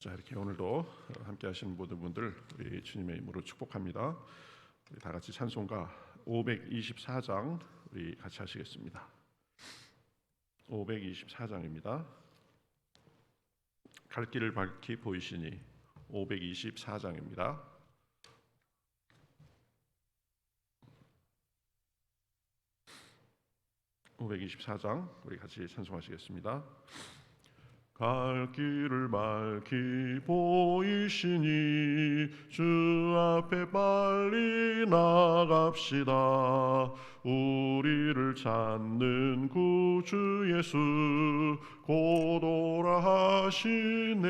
자, 이렇게 오늘도 함께 하시는 모든 분들 우리 주님의 이름으로 축복합니다. 우리 다 같이 찬송가 524장 우리 같이 하시겠습니다. 524장입니다. 갈 길을 밝히 보이시니 524장입니다. 우리 같이 찬송하시겠습니다. 갈 길을 밝히 보이시니 주 앞에 빨리 나갑시다. 우리를 찾는 구주 예수 곧 오라 하시네.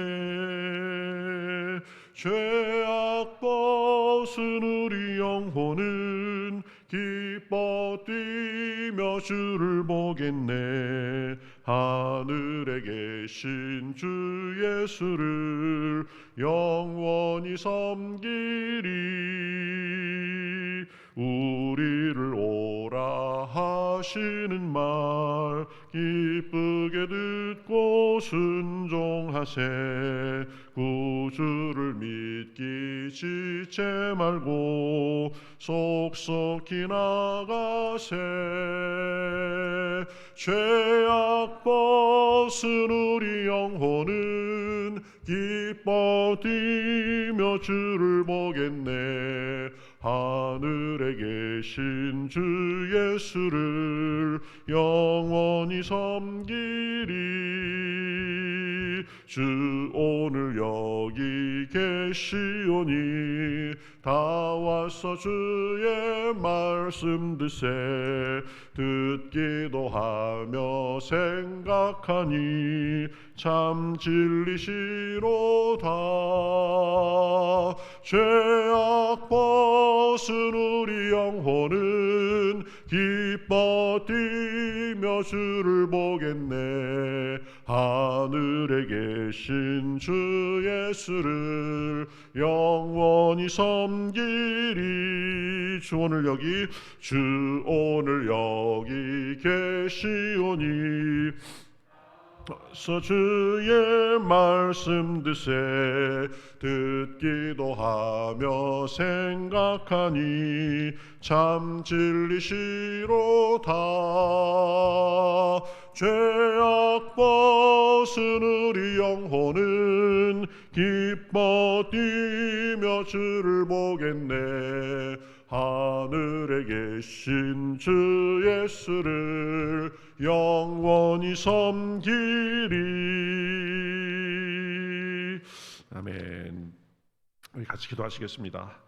죄악 벗은 우리 영혼은 기뻐 뛰며 주를 보겠네. 하늘에 계신 주 예수를 영원히 섬기리. 우리를 오라 하시는 말 기쁘게 듣고 순종하세. 구주를 믿기 지체 말고 속속히 나가세. 죄악 벗은 우리 영혼은 기뻐 뛰며 주를 보겠네. 하늘에 계신 주 예수를 영원히 섬기리. 주 오늘 여기 계시오니 다 와서 주의 말씀 드세. 듣기도 하며 생각하니 참 진리시로다. 죄악 벗은 우리 영혼은 기뻐 뛰며 주를 보겠네. 하늘에 계신 주 예수를 영원히 섬기리. 주 오늘 여기 계시오니 주의 말씀 드세. 듣기도 하며 생각하니 참 진리시로다. 죄악 벗은 우리 영혼은 기뻐 뛰며 주를 보겠네. 하늘에 계신 주 예수를 영원히 섬기리. 아멘. 우리 같이 기도하시겠습니다.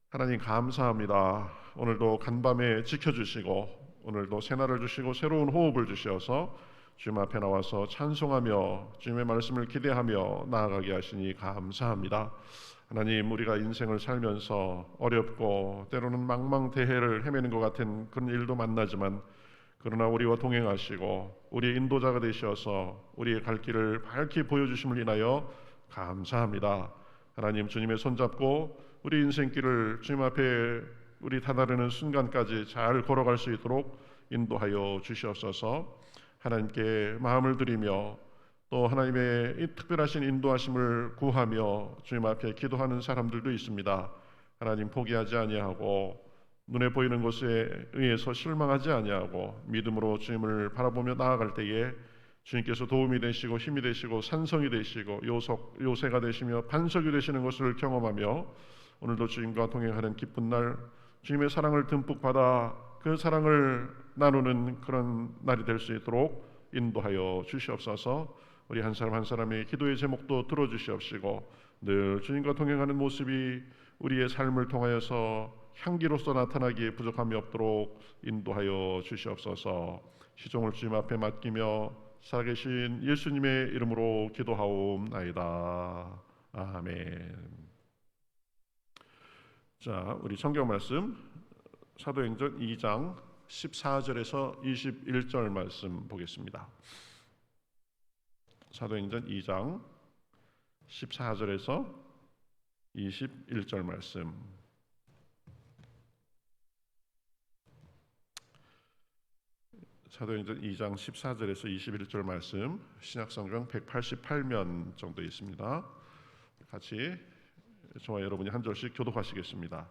하나님 감사합니다. 오늘도 간밤에 지켜주시고 오늘도 새날을 주시고 새로운 호흡을 주셔서 주님 앞에 나와서 찬송하며 주님의 말씀을 기대하며 나아가게 하시니 감사합니다. 하나님, 우리가 인생을 살면서 어렵고 때로는 망망대해를 헤매는 것 같은 그런 일도 만나지만 그러나 우리와 동행하시고 우리의 인도자가 되셔서 우리의 갈 길을 밝히 보여주심을 인하여 감사합니다. 하나님, 주님의 손잡고 우리 인생길을 주님 앞에 우리 다다르는 순간까지 잘 걸어갈 수 있도록 인도하여 주시옵소서. 하나님께 마음을 드리며 또 하나님의 이 특별하신 인도하심을 구하며 주님 앞에 기도하는 사람들도 있습니다. 하나님, 포기하지 아니하고 눈에 보이는 것에 의해서 실망하지 아니하고 믿음으로 주님을 바라보며 나아갈 때에 주님께서 도움이 되시고 힘이 되시고 산성이 되시고 요새가 되시며 반석이 되시는 것을 경험하며 오늘도 주님과 동행하는 기쁜 날, 주님의 사랑을 듬뿍 받아 그 사랑을 나누는 그런 날이 될 수 있도록 인도하여 주시옵소서. 우리 한 사람 한 사람의 기도의 제목도 들어주시옵시고 늘 주님과 동행하는 모습이 우리의 삶을 통하여서 향기로서 나타나기에 부족함이 없도록 인도하여 주시옵소서. 시종을 주님 앞에 맡기며 살아계신 예수님의 이름으로 기도하옵나이다. 아멘. 자, 우리 성경 말씀 사도행전 2장 14절에서 21절 말씀 보겠습니다. 사도행전 2장 14절에서 21절 말씀. 사도행전 2장 14절에서 21절 말씀, 신약성경 188면 정도 있습니다. 같이 저와 여러분이 한 절씩 교독하시겠습니다.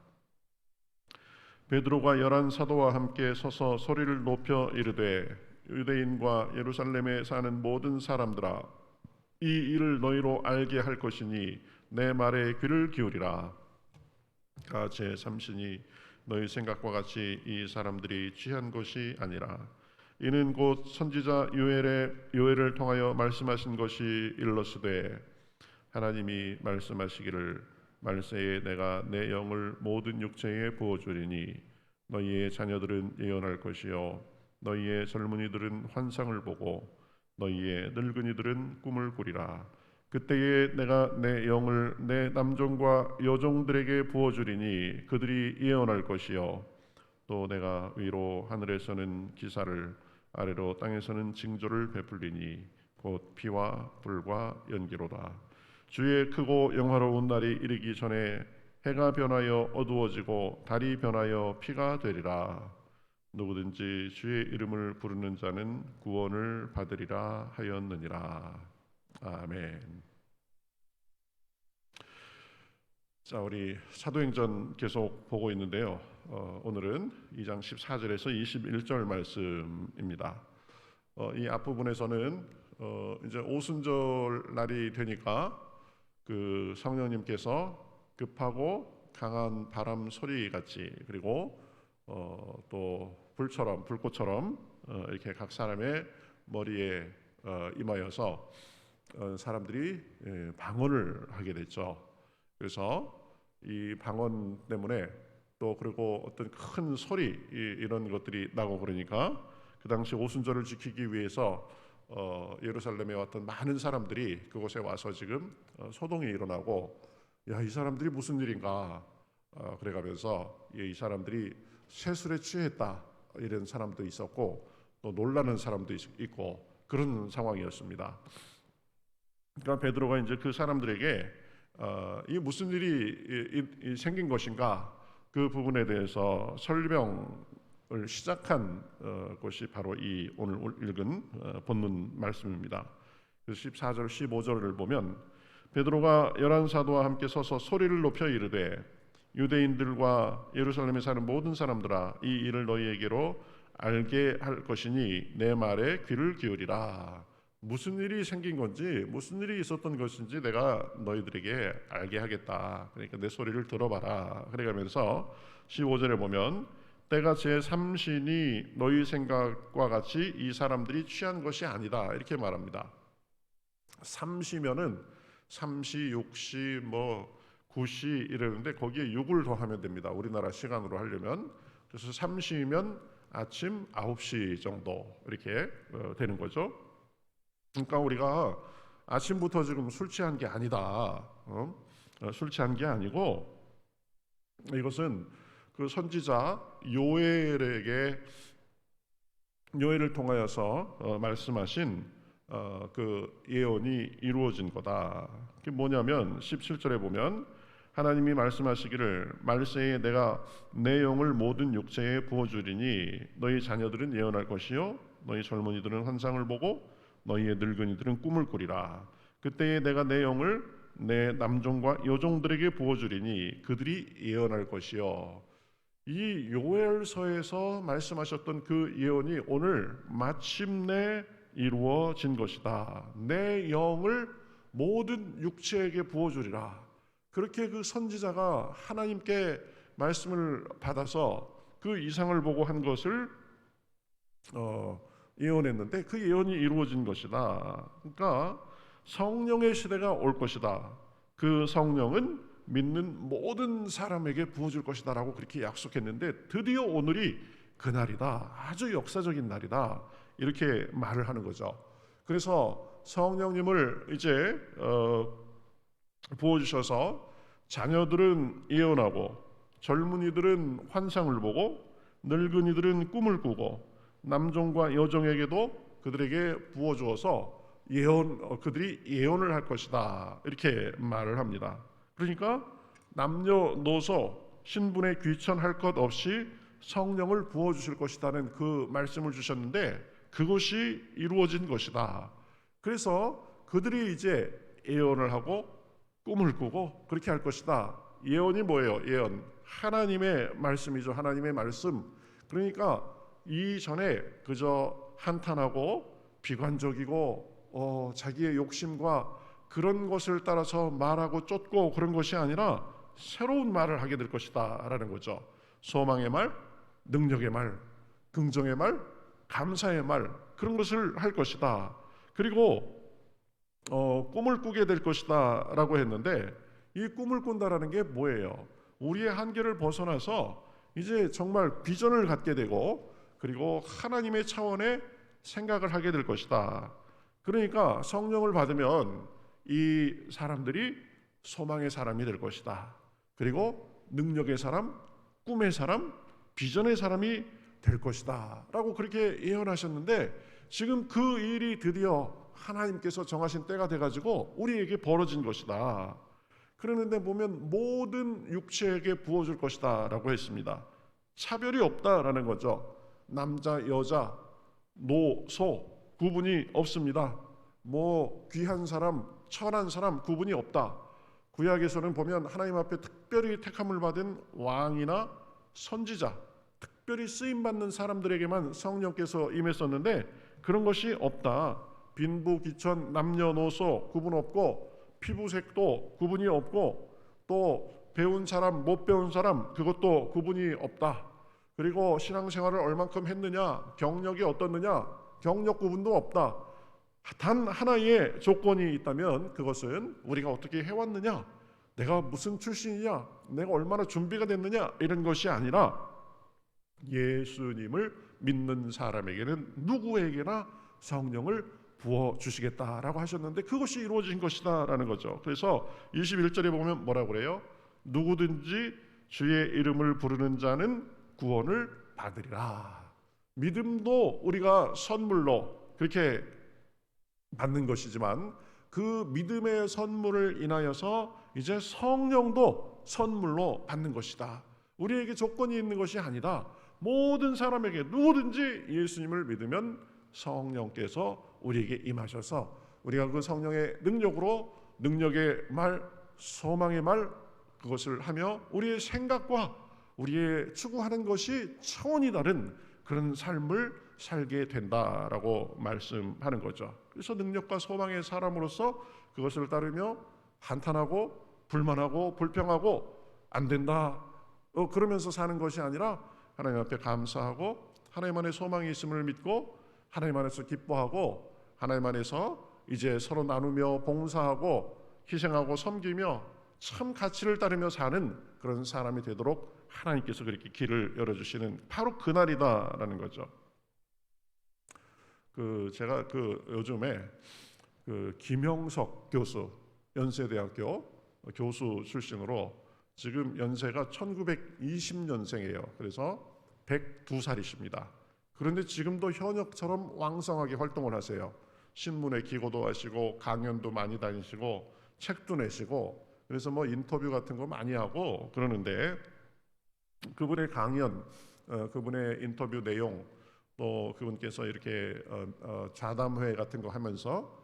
베드로가 열한 사도와 함께 서서 소리를 높여 이르되 유대인과 예루살렘에 사는 모든 사람들아, 이 일을 너희로 알게 할 것이니 내 말에 귀를 기울이라. 제 삼신이 너희 생각과 같이 이 사람들이 취한 것이 아니라 이는 곧 선지자 요엘을 통하여 말씀하신 것이 일러스되 하나님이 말씀하시기를 말세에 내가 내 영을 모든 육체에 부어주리니 너희의 자녀들은 예언할 것이요 너희의 젊은이들은 환상을 보고 너희의 늙은이들은 꿈을 꾸리라. 그때에 내가 내 영을 내 남종과 여종들에게 부어주리니 그들이 예언할 것이요 또 내가 위로 하늘에서는 기사를 아래로 땅에서는 징조를 베풀리니 곧 피와 불과 연기로다. 주의 크고 영화로운 날이 이르기 전에 해가 변하여 어두워지고 달이 변하여 피가 되리라. 누구든지 주의 이름을 부르는 자는 구원을 받으리라 하였느니라. 아멘. 자, 우리 사도행전 계속 보고 있는데요. 오늘은 2장 14절에서 21절 말씀입니다. 이 앞부분에서는 이제 오순절 날이 되니까 그 성령님께서 급하고 강한 바람 소리 같이 그리고 또 불꽃처럼 이렇게 각 사람의 머리에 임하여서 사람들이 방언을 하게 됐죠. 그래서 이 방언 때문에 또 그리고 어떤 큰 소리 이런 것들이 나고 그러니까 그 당시 오순절을 지키기 위해서 예루살렘에 왔던 많은 사람들이 그곳에 와서 지금 소동이 일어나고 야, 이 사람들이 무슨 일인가 그래가면서 이 사람들이 세술에 취했다 이런 사람도 있었고 또 놀라는 사람도 있고 그런 상황이었습니다. 그러니까 베드로가 이제 그 사람들에게 이 무슨 일이 생긴 것인가 그 부분에 대해서 설명을 시작한 것이 바로 이 오늘 읽은 본문 말씀입니다. 14절 15절을 보면 베드로가 열한 사도와 함께 서서 소리를 높여 이르되 유대인들과 예루살렘에 사는 모든 사람들아, 이 일을 너희에게로 알게 할 것이니 내 말에 귀를 기울이라. 무슨 일이 생긴 건지 무슨 일이 있었던 것인지 내가 너희들에게 알게 하겠다. 그러니까 내 소리를 들어봐라. 그래가면서 15절에 보면 때가 제 삼신이 너희 생각과 같이 이 사람들이 취한 것이 아니다 이렇게 말합니다. 삼시면은 삼시, 육시, 구시 이러는데 거기에 6을 더하면 됩니다. 우리나라 시간으로 하려면. 그래서 삼시면 아침 9시 정도 이렇게 되는 거죠. 그러니까 우리가 아침부터 지금 술 취한 게 아니다. 술 취한 게 아니고 이것은 그 선지자 요엘을 통하여서 말씀하신 그 예언이 이루어진 거다. 그게 뭐냐면 17절에 보면 하나님이 말씀하시기를 말세에 내가 내 영을 모든 육체에 부어주리니 너희 자녀들은 예언할 것이요 너희 젊은이들은 환상을 보고 너희의 늙은이들은 꿈을 꾸리라. 그때에 내가 내 영을 내 남종과 여종들에게 부어주리니 그들이 예언할 것이요. 이 요엘서에서 말씀하셨던 그 예언이 오늘 마침내 이루어진 것이다. 내 영을 모든 육체에게 부어주리라. 그렇게 그 선지자가 하나님께 말씀을 받아서 그 이상을 보고 한 것을 예언했는데 그 예언이 이루어진 것이다. 그러니까 성령의 시대가 올 것이다. 그 성령은 믿는 모든 사람에게 부어줄 것이다 라고 그렇게 약속했는데 드디어 오늘이 그날이다. 아주 역사적인 날이다. 이렇게 말을 하는 거죠. 그래서 성령님을 이제 부어주셔서 자녀들은 예언하고 젊은이들은 환상을 보고 늙은이들은 꿈을 꾸고 남종과 여종에게도 그들에게 부어주어서 그들이 예언을 할 것이다 이렇게 말을 합니다. 그러니까 남녀노소 신분에 귀천할 것 없이 성령을 부어주실 것이라는 그 말씀을 주셨는데 그것이 이루어진 것이다. 그래서 그들이 이제 예언을 하고 꿈을 꾸고 그렇게 할 것이다. 예언이 뭐예요? 예언, 하나님의 말씀이죠. 하나님의 말씀. 그러니까 이전에 그저 한탄하고 비관적이고 자기의 욕심과 그런 것을 따라서 말하고 쫓고 그런 것이 아니라 새로운 말을 하게 될 것이다 라는 거죠. 소망의 말, 능력의 말, 긍정의 말, 감사의 말, 그런 것을 할 것이다. 그리고 꿈을 꾸게 될 것이다 라고 했는데, 이 꿈을 꾼다라는 게 뭐예요? 우리의 한계를 벗어나서 이제 정말 비전을 갖게 되고, 그리고 하나님의 차원의 생각을 하게 될 것이다. 그러니까 성령을 받으면 이 사람들이 소망의 사람이 될 것이다. 그리고 능력의 사람, 꿈의 사람, 비전의 사람이 될 것이다 라고 그렇게 예언하셨는데, 지금 그 일이 드디어 하나님께서 정하신 때가 돼가지고 우리에게 벌어진 것이다. 그러는데 보면 모든 육체에게 부어줄 것이다 라고 했습니다. 차별이 없다라는 거죠. 남자, 여자, 노, 소 구분이 없습니다. 뭐 귀한 사람, 천한 사람 구분이 없다. 구약에서는 보면 하나님 앞에 특별히 택함을 받은 왕이나 선지자, 특별히 쓰임받는 사람들에게만 성령께서 임했었는데 그런 것이 없다. 빈부, 귀천, 남녀노소 구분 없고, 피부색도 구분이 없고, 또 배운 사람, 못 배운 사람 그것도 구분이 없다. 그리고 신앙생활을 얼만큼 했느냐, 경력이 어떻느냐, 경력 구분도 없다. 단 하나의 조건이 있다면 그것은 우리가 어떻게 해왔느냐, 내가 무슨 출신이냐, 내가 얼마나 준비가 됐느냐, 이런 것이 아니라 예수님을 믿는 사람에게는 누구에게나 성령을 부어주시겠다라고 하셨는데 그것이 이루어진 것이다 라는 거죠. 그래서 21절에 보면 뭐라고 그래요? 누구든지 주의 이름을 부르는 자는 구원을 받으리라. 믿음도 우리가 선물로 그렇게 받는 것이지만, 그 믿음의 선물을 인하여서 이제 성령도 선물로 받는 것이다. 우리에게 조건이 있는 것이 아니다. 모든 사람에게 누구든지 예수님을 믿으면 성령께서 우리에게 임하셔서 우리가 그 성령의 능력으로, 능력의 말, 소망의 말, 그것을 하며 우리의 생각과 우리의 추구하는 것이 차원이 다른 그런 삶을 살게 된다라고 말씀하는 거죠. 그래서 능력과 소망의 사람으로서 그것을 따르며 한탄하고 불만하고 불평하고 안 된다 그러면서 사는 것이 아니라 하나님 앞에 감사하고 하나님 안에 소망이 있음을 믿고 하나님 안에서 기뻐하고 하나님 안에서 이제 서로 나누며 봉사하고 희생하고 섬기며 참 가치를 따르며 사는 그런 사람이 되도록 하나님께서 그렇게 길을 열어주시는 바로 그날이다라는 거죠. 제가 요즘에 김영석 교수, 연세대학교 교수 출신으로 지금 연세가 1920년생이에요. 그래서 102살이십니다. 그런데 지금도 현역처럼 왕성하게 활동을 하세요. 신문에 기고도 하시고 강연도 많이 다니시고 책도 내시고, 그래서 뭐 인터뷰 같은 거 많이 하고 그러는데, 그분의 강연, 그분의 인터뷰 내용, 또 그분께서 이렇게 좌담회 같은 거 하면서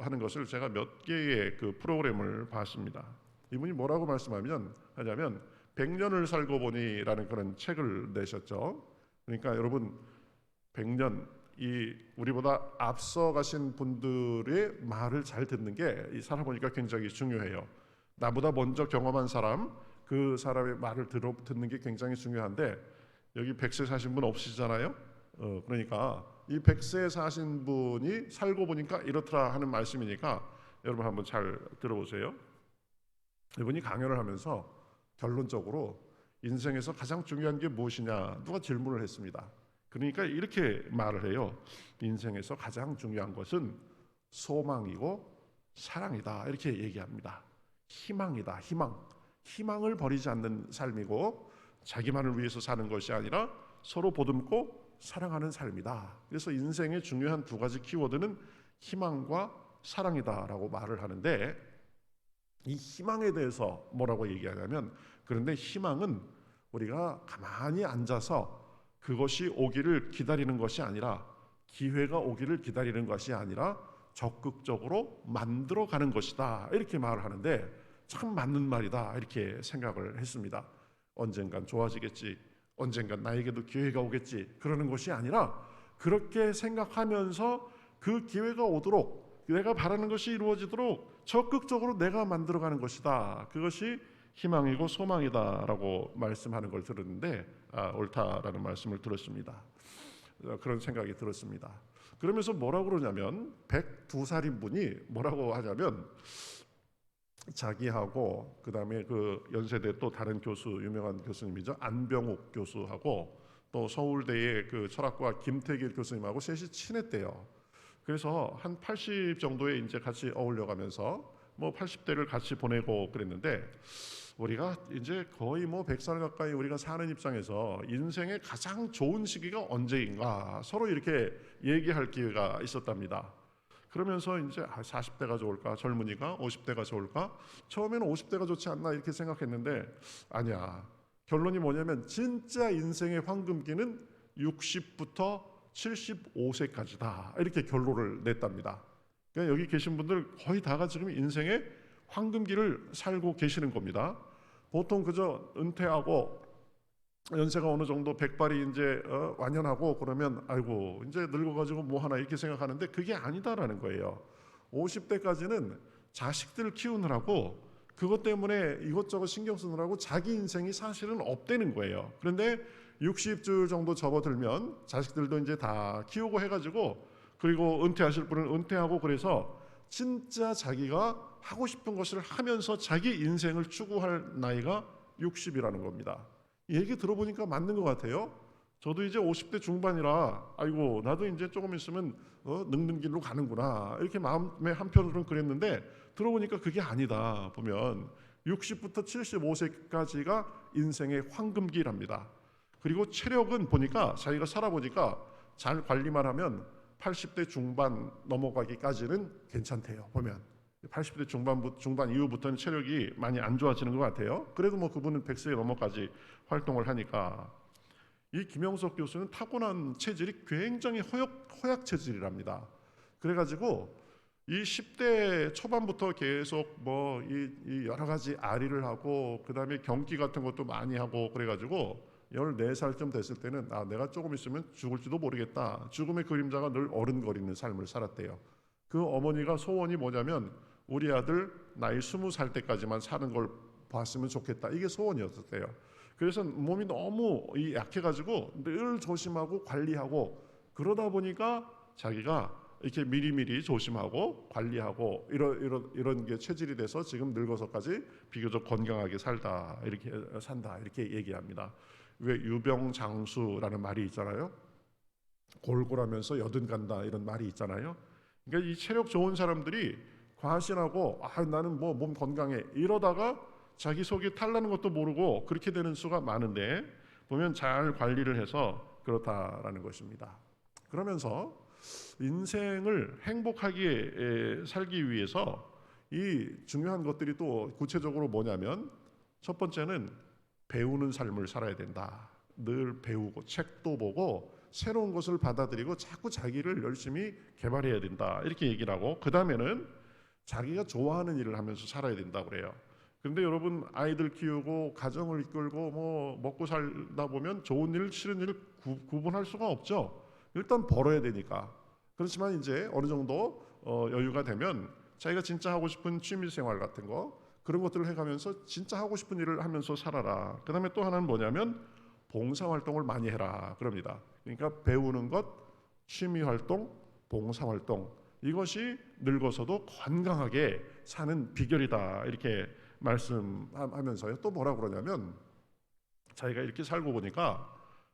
하는 것을 제가 몇 개의 그 프로그램을 봤습니다. 이분이 뭐라고 말씀하냐면 100년을 살고 보니라는 그런 책을 내셨죠. 그러니까 여러분 100년, 이 우리보다 앞서 가신 분들의 말을 잘 듣는 게 살아보니까 굉장히 중요해요. 나보다 먼저 경험한 사람, 그 사람의 말을 듣는 게 굉장히 중요한데, 여기 100세 사신 분 없으시잖아요. 그러니까 이 100세 사신 분이 살고 보니까 이렇더라 하는 말씀이니까 여러분 한번 잘 들어보세요. 이분이 강연을 하면서 결론적으로 인생에서 가장 중요한 게 무엇이냐 누가 질문을 했습니다. 그러니까 이렇게 말을 해요. 인생에서 가장 중요한 것은 소망이고 사랑이다, 이렇게 얘기합니다. 희망이다. 희망을 버리지 않는 삶이고, 자기만을 위해서 사는 것이 아니라 서로 보듬고 사랑하는 삶이다. 그래서 인생의 중요한 두 가지 키워드는 희망과 사랑이다라고 말을 하는데, 이 희망에 대해서 뭐라고 얘기하냐면, 그런데 희망은 우리가 가만히 앉아서 그것이 오기를 기다리는 것이 아니라 기회가 오기를 기다리는 것이 아니라 적극적으로 만들어가는 것이다, 이렇게 말을 하는데 참 맞는 말이다, 이렇게 생각을 했습니다. 언젠간 좋아지겠지, 언젠간 나에게도 기회가 오겠지, 그러는 것이 아니라 그렇게 생각하면서 그 기회가 오도록, 내가 바라는 것이 이루어지도록 적극적으로 내가 만들어가는 것이다, 그것이 희망이고 소망이다라고 말씀하는 걸 들었는데 옳다라는 말씀을 들었습니다. 그런 생각이 들었습니다. 그러면서 뭐라고 그러냐면 102살인 분이 뭐라고 하냐면, 자기하고 그다음에 그 연세대 또 다른 교수, 유명한 교수님이죠, 안병욱 교수하고 또 서울대의 그 철학과 김태길 교수님하고 셋이 친했대요. 그래서 한 80 정도에 이제 같이 어울려가면서 뭐 80대를 같이 보내고 그랬는데, 우리가 이제 거의 뭐 100살 가까이 우리가 사는 입장에서 인생의 가장 좋은 시기가 언제인가 서로 이렇게 얘기할 기회가 있었답니다. 그러면서 이제 40대가 좋을까, 젊은이가 50대가 좋을까, 처음에는 50대가 좋지 않나 이렇게 생각했는데 아니야, 결론이 뭐냐면 진짜 인생의 황금기는 60부터 75세까지다, 이렇게 결론을 냈답니다. 그러니까 여기 계신 분들 거의 다가 지금 인생의 황금기를 살고 계시는 겁니다. 보통 그저 은퇴하고 연세가 어느 정도 백발이 이제 완연하고 그러면 아이고 이제 늙어가지고 뭐 하나 이렇게 생각하는데 그게 아니다라는 거예요. 50대까지는 자식들 키우느라고, 그것 때문에 이것저것 신경 쓰느라고 자기 인생이 사실은 업되는 거예요. 그런데 60줄 정도 접어들면 자식들도 이제 다 키우고 해가지고, 그리고 은퇴하실 분은 은퇴하고, 그래서 진짜 자기가 하고 싶은 것을 하면서 자기 인생을 추구할 나이가 60이라는 겁니다. 이 얘기 들어보니까 맞는 것 같아요. 저도 이제 50대 중반이라 아이고 나도 이제 조금 있으면 늙는 길로 가는구나, 이렇게 마음의 한편으로는 그랬는데 들어보니까 그게 아니다. 보면 60부터 75세까지가 인생의 황금기랍니다. 그리고 체력은 보니까 자기가 살아보니까 잘 관리만 하면 80대 중반 넘어가기까지는 괜찮대요. 보면 80대 중반 이후부터는 체력이 많이 안 좋아지는 것 같아요. 그래도 뭐 그분은 100세 넘어까지 활동을 하니까. 이 김영석 교수는 타고난 체질이 굉장히 허약 체질이랍니다. 그래가지고 이 10대 초반부터 계속 뭐 이 여러 가지 아리를 하고 그다음에 경기 같은 것도 많이 하고, 그래가지고 14살쯤 됐을 때는 내가 조금 있으면 죽을지도 모르겠다, 죽음의 그림자가 늘 어른거리는 삶을 살았대요. 그 어머니가 소원이 뭐냐면 우리 아들 나이 20살 때까지만 사는 걸 봤으면 좋겠다, 이게 소원이었대요. 그래서 몸이 너무 약해가지고 늘 조심하고 관리하고, 그러다 보니까 자기가 이렇게 미리미리 조심하고 관리하고 이런 게 체질이 돼서 지금 늙어서까지 비교적 건강하게 산다 이렇게 얘기합니다. 왜 유병장수라는 말이 있잖아요. 골골하면서 여든 간다, 이런 말이 있잖아요. 그러니까 이 체력 좋은 사람들이 과신하고 나는 뭐 몸 건강해 이러다가 자기 속이 탈나는 것도 모르고 그렇게 되는 수가 많은데, 보면 잘 관리를 해서 그렇다라는 것입니다. 그러면서 인생을 행복하게 살기 위해서 이 중요한 것들이 또 구체적으로 뭐냐면, 첫 번째는 배우는 삶을 살아야 된다. 늘 배우고 책도 보고 새로운 것을 받아들이고 자꾸 자기를 열심히 개발해야 된다, 이렇게 얘기를 하고, 그 다음에는 자기가 좋아하는 일을 하면서 살아야 된다고 그래요. 그런데 여러분 아이들 키우고 가정을 이끌고 뭐 먹고 살다 보면 좋은 일 싫은 일을 구분할 수가 없죠. 일단 벌어야 되니까. 그렇지만 이제 어느 정도 여유가 되면 자기가 진짜 하고 싶은 취미생활 같은 거, 그런 것들을 해가면서 진짜 하고 싶은 일을 하면서 살아라. 그 다음에 또 하나는 뭐냐면 봉사활동을 많이 해라 그럽니다. 그러니까 배우는 것, 취미활동, 봉사활동, 이것이 늙어서도 건강하게 사는 비결이다, 이렇게 말씀하면서요. 또 뭐라고 그러냐면, 자기가 이렇게 살고 보니까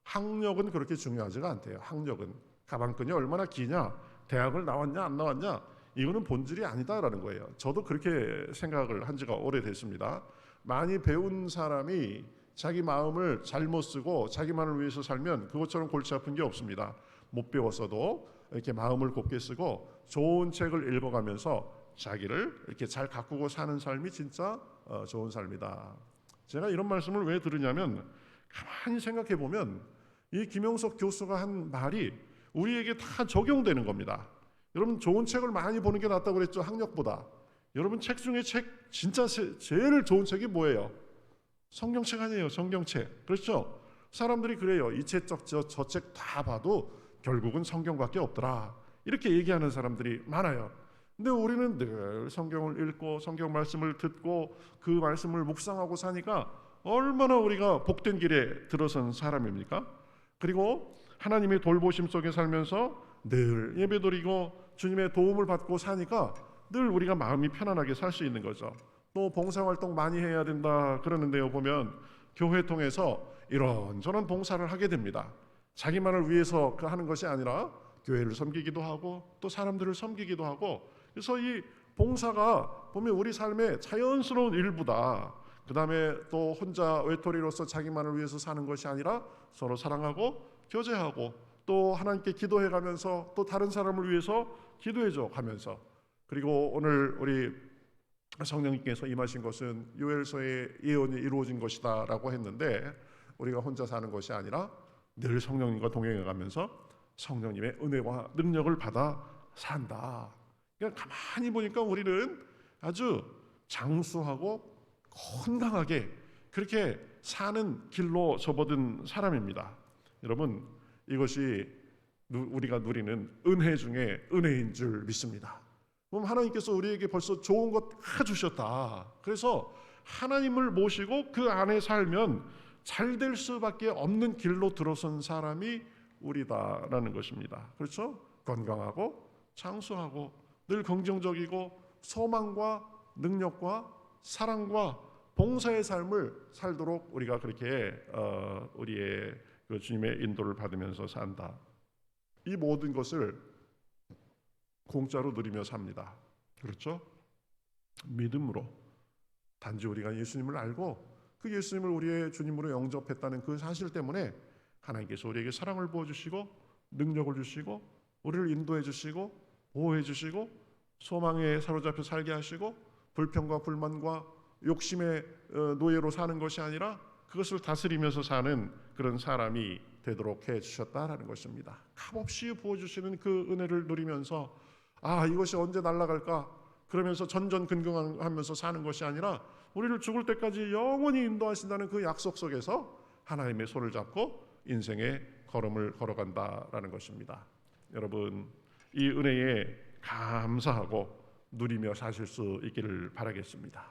학력은 그렇게 중요하지가 않대요. 학력은 가방끈이 얼마나 기냐, 대학을 나왔냐 안 나왔냐, 이거는 본질이 아니다라는 거예요. 저도 그렇게 생각을 한 지가 오래됐습니다. 많이 배운 사람이 자기 마음을 잘못 쓰고 자기만을 위해서 살면 그것처럼 골치 아픈 게 없습니다. 못 배웠어도 이렇게 마음을 곱게 쓰고 좋은 책을 읽어가면서 자기를 이렇게 잘 가꾸고 사는 삶이 진짜 좋은 삶이다. 제가 이런 말씀을 왜 들으냐면, 가만히 생각해 보면 이 김영석 교수가 한 말이 우리에게 다 적용되는 겁니다. 여러분 좋은 책을 많이 보는 게 낫다고 그랬죠, 학력보다. 여러분 책 중에 진짜 제일 좋은 책이 뭐예요? 성경책 아니에요, 성경책. 그렇죠? 사람들이 그래요. 이 책 저 책 다 봐도 결국은 성경밖에 없더라, 이렇게 얘기하는 사람들이 많아요. 근데 우리는 늘 성경을 읽고 성경 말씀을 듣고 그 말씀을 묵상하고 사니까 얼마나 우리가 복된 길에 들어선 사람입니까? 그리고 하나님의 돌보심 속에 살면서 늘 예배드리고 주님의 도움을 받고 사니까 늘 우리가 마음이 편안하게 살 수 있는 거죠. 또 봉사활동 많이 해야 된다 그러는데요, 보면 교회 통해서 이런저런 봉사를 하게 됩니다. 자기만을 위해서 하는 것이 아니라 교회를 섬기기도 하고 또 사람들을 섬기기도 하고, 그래서 이 봉사가 보면 우리 삶의 자연스러운 일부다. 그 다음에 또 혼자 외톨이로서 자기만을 위해서 사는 것이 아니라 서로 사랑하고 교제하고 또 하나님께 기도해가면서 또 다른 사람을 위해서 기도해줘 가면서, 그리고 오늘 우리 성령님께서 임하신 것은 요엘서의 예언이 이루어진 것이다 라고 했는데, 우리가 혼자 사는 것이 아니라 늘 성령님과 동행해가면서 성령님의 은혜와 능력을 받아 산다. 그러니까 가만히 보니까 우리는 아주 장수하고 건강하게 그렇게 사는 길로 접어든 사람입니다. 여러분, 이것이 우리가 누리는 은혜 중에 은혜인 줄 믿습니다. 그럼 하나님께서 우리에게 벌써 좋은 것 다 주셨다. 그래서 하나님을 모시고 그 안에 살면 잘 될 수밖에 없는 길로 들어선 사람이 우리다라는 것입니다. 그렇죠? 건강하고 장수하고 늘 긍정적이고 소망과 능력과 사랑과 봉사의 삶을 살도록 우리가 그렇게 우리의 그 주님의 인도를 받으면서 산다. 이 모든 것을 공짜로 누리며 삽니다. 그렇죠? 믿음으로, 단지 우리가 예수님을 알고 그 예수님을 우리의 주님으로 영접했다는 그 사실 때문에 하나님께서 우리에게 사랑을 부어주시고 능력을 주시고 우리를 인도해 주시고 보호해 주시고 소망에 사로잡혀 살게 하시고 불평과 불만과 욕심의 노예로 사는 것이 아니라 그것을 다스리면서 사는 그런 사람이 되도록 해주셨다라는 것입니다. 값없이 부어주시는 그 은혜를 누리면서 이것이 언제 날아갈까 그러면서 전전긍긍하면서 사는 것이 아니라 우리를 죽을 때까지 영원히 인도하신다는 그 약속 속에서 하나님의 손을 잡고 인생의 걸음을 걸어간다라는 것입니다. 여러분, 이 은혜에 감사하고 누리며 사실 수 있기를 바라겠습니다.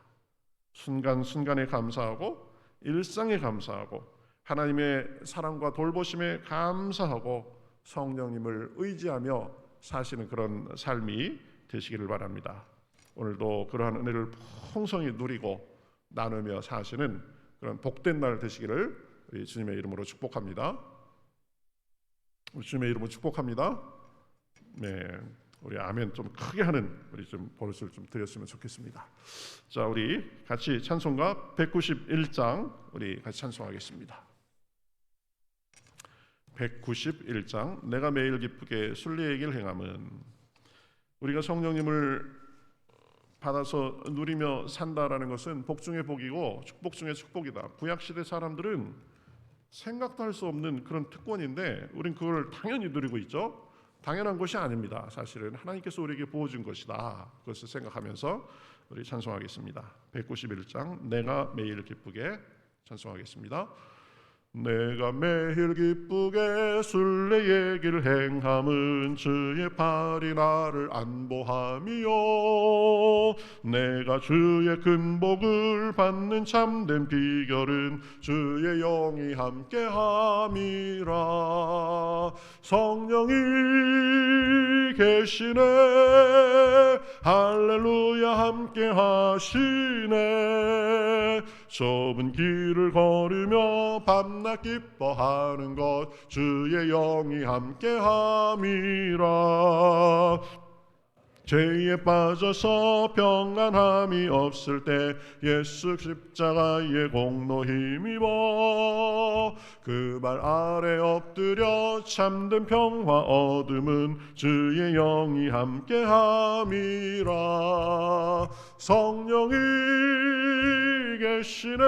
순간순간에 감사하고 일상에 감사하고 하나님의 사랑과 돌보심에 감사하고 성령님을 의지하며 사시는 그런 삶이 되시기를 바랍니다. 오늘도 그러한 은혜를 풍성히 누리고 나누며 사시는 그런 복된 날 되시기를 우리 주님의 이름으로 축복합니다. 우리 주님의 이름으로 축복합니다. 네, 우리 아멘 좀 크게 하는 우리 좀 버릇을 좀 드렸으면 좋겠습니다. 자, 우리 같이 찬송가 191장 우리 같이 찬송하겠습니다. 191장 내가 매일 기쁘게 순리의 길 행함은, 우리가 성령님을 받아서 누리며 산다라는 것은 복 중의 복이고 축복 중의 축복이다. 구약시대 사람들은 생각도 할 수 없는 그런 특권인데 우린 그걸 당연히 누리고 있죠. 당연한 것이 아닙니다. 사실은 하나님께서 우리에게 부어준 것이다. 그것을 생각하면서 우리 찬송하겠습니다. 191장 내가 매일 기쁘게 찬송하겠습니다. 내가 매일 기쁘게 순례의 길 행함은 주의 팔이 나를 안보함이요, 내가 주의 큰 복을 받는 참된 비결은 주의 영이 함께함이라. 성령이 계시네, 할렐루야 함께하시네. 좁은 길을 걸으며 밤낮 기뻐하는 것 주의 영이 함께함이라. 죄에 빠져서 평안함이 없을 때 예수 십자가의 공로 힘입어 그 발 아래 엎드려 참된 평화 얻음은 주의 영이 함께함이라. 성령이 계시네,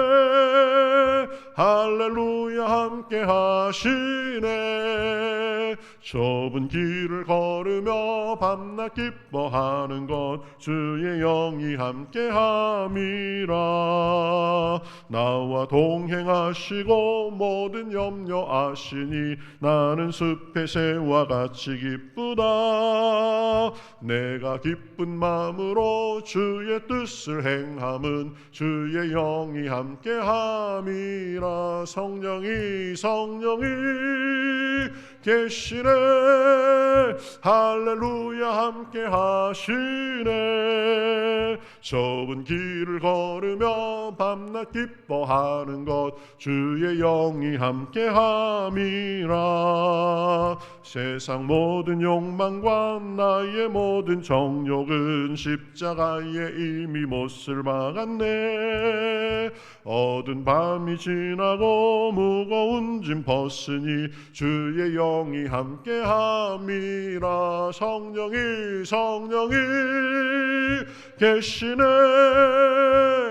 할렐루야 함께하시네. 좁은 길을 걸으며 밤낮 기뻐하는 것 주의 영이 함께함이라. 나와 동행하시고 모든 염려 아시니 나는 숲의 새와 같이 기쁘다. 내가 기쁜 마음으로 주의 뜻을 행함은 주의 영이 함께함이라. 성령이 계시네. 할렐루야 함께 하시네. 좁은 길을 걸으며 밤낮 기뻐하는 것 주의 영이 함께 함이라. 세상 모든 욕망과 나의 모든 정욕은 십자가에 이미 못을 박았네. 어두운 밤이 지나고 무거운 짐 벗으니 주의 영이 함께 함이라. 성령이 계시네.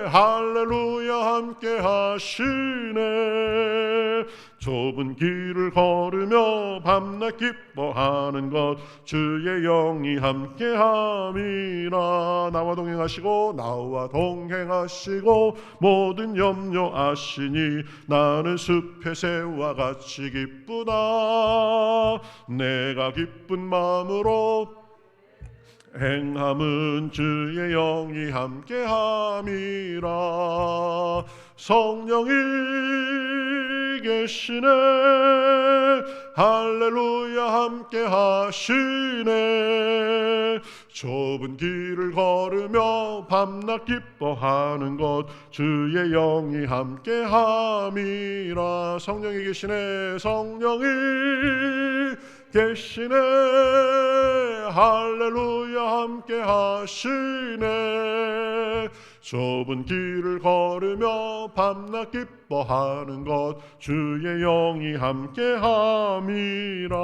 할렐루야 함께 하시네. 좁은 길을 걸으며 밤낮 기뻐하는 것 주의 영이 함께함이라. 나와 동행하시고 모든 염려 아시니 나는 숲의 새와 같이 기쁘다. 내가 기쁜 마음으로 행함은 주의 영이 함께함이라. 성령이 계시네. 할렐루야 함께 하시네. 좁은 길을 걸으며 밤낮 기뻐하는 것 주의 영이 함께함이라. 성령이 계시네. 할렐루야 함께 하시네. 좁은 길을 걸으며 밤낮 기뻐하는 것 주의 영이 함께함이라.